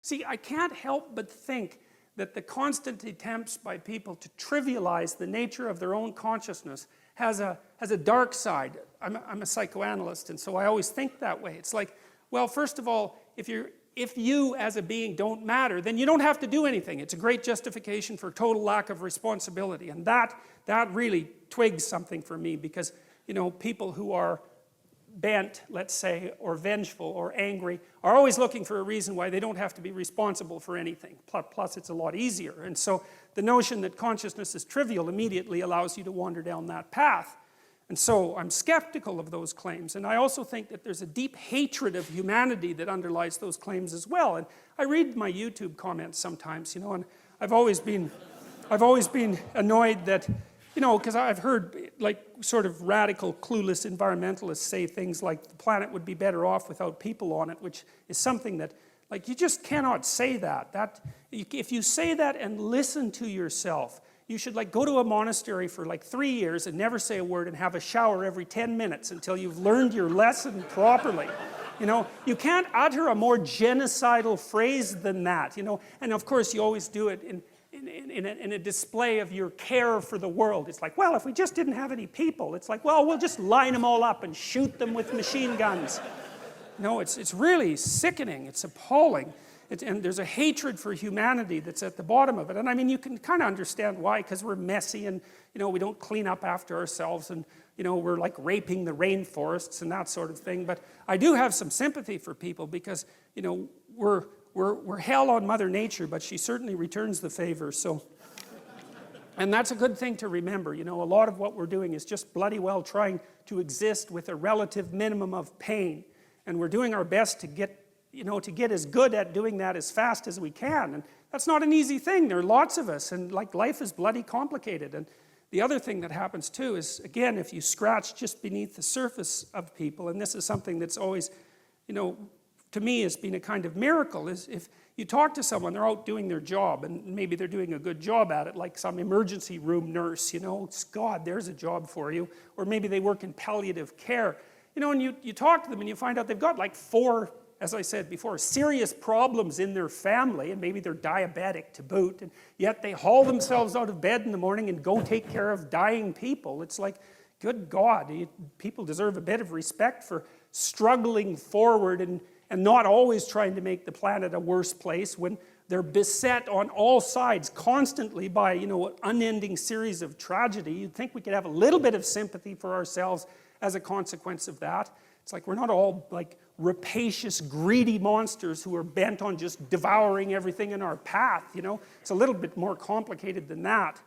See, I can't help but think that the constant attempts by people to trivialize the nature of their own consciousness has a dark side. I'm a psychoanalyst, and so I always think that way. It's like, well, first of all, if you as a being don't matter, then you don't have to do anything. It's a great justification for total lack of responsibility. And that really twigs something for me, because, you know, people who are bent, let's say, or vengeful or angry are always looking for a reason why they don't have to be responsible for anything. Plus it's a lot easier. And so the notion that consciousness is trivial immediately allows you to wander down that path. And so I'm skeptical of those claims. And I also think that there's a deep hatred of humanity that underlies those claims as well. And I read my YouTube comments sometimes, you know, and I've always been annoyed that, you know, because I've heard like sort of radical, clueless environmentalists say things like the planet would be better off without people on it, which is something that, like, you just cannot say that. If you say that and listen to yourself, you should like go to a monastery for like 3 years and never say a word and have a shower every 10 minutes until you've learned your lesson properly. You know, you can't utter a more genocidal phrase than that, you know, and of course you always do it in a display of your care for the world. It's like, well, if we just didn't have any people, it's like, well, we'll just line them all up and shoot them with machine guns. No, it's really sickening, it's appalling. And there's a hatred for humanity that's at the bottom of it. And I mean, you can kind of understand why, because we're messy and, you know, we don't clean up after ourselves and, you know, we're like raping the rainforests and that sort of thing. But I do have some sympathy for people because, you know, we're hell on Mother Nature, but she certainly returns the favor, so. And that's a good thing to remember, you know, a lot of what we're doing is just bloody well trying to exist with a relative minimum of pain. And we're doing our best to get, you know, to get as good at doing that as fast as we can. And that's not an easy thing. There are lots of us, and like life is bloody complicated. And the other thing that happens too is, again, if you scratch just beneath the surface of people, and this is something that's always, you know, to me has been a kind of miracle, is if you talk to someone, they're out doing their job, and maybe they're doing a good job at it, like some emergency room nurse, you know, it's God, there's a job for you. Or maybe they work in palliative care. You know, and you talk to them and you find out they've got like 4, as I said before, serious problems in their family, and maybe they're diabetic to boot, and yet they haul themselves out of bed in the morning and go take care of dying people. It's like, good God, people deserve a bit of respect for struggling forward and not always trying to make the planet a worse place when they're beset on all sides constantly by, you know, an unending series of tragedy. You'd think we could have a little bit of sympathy for ourselves as a consequence of that. It's like we're not all like rapacious, greedy monsters who are bent on just devouring everything in our path, you know. It's a little bit more complicated than that.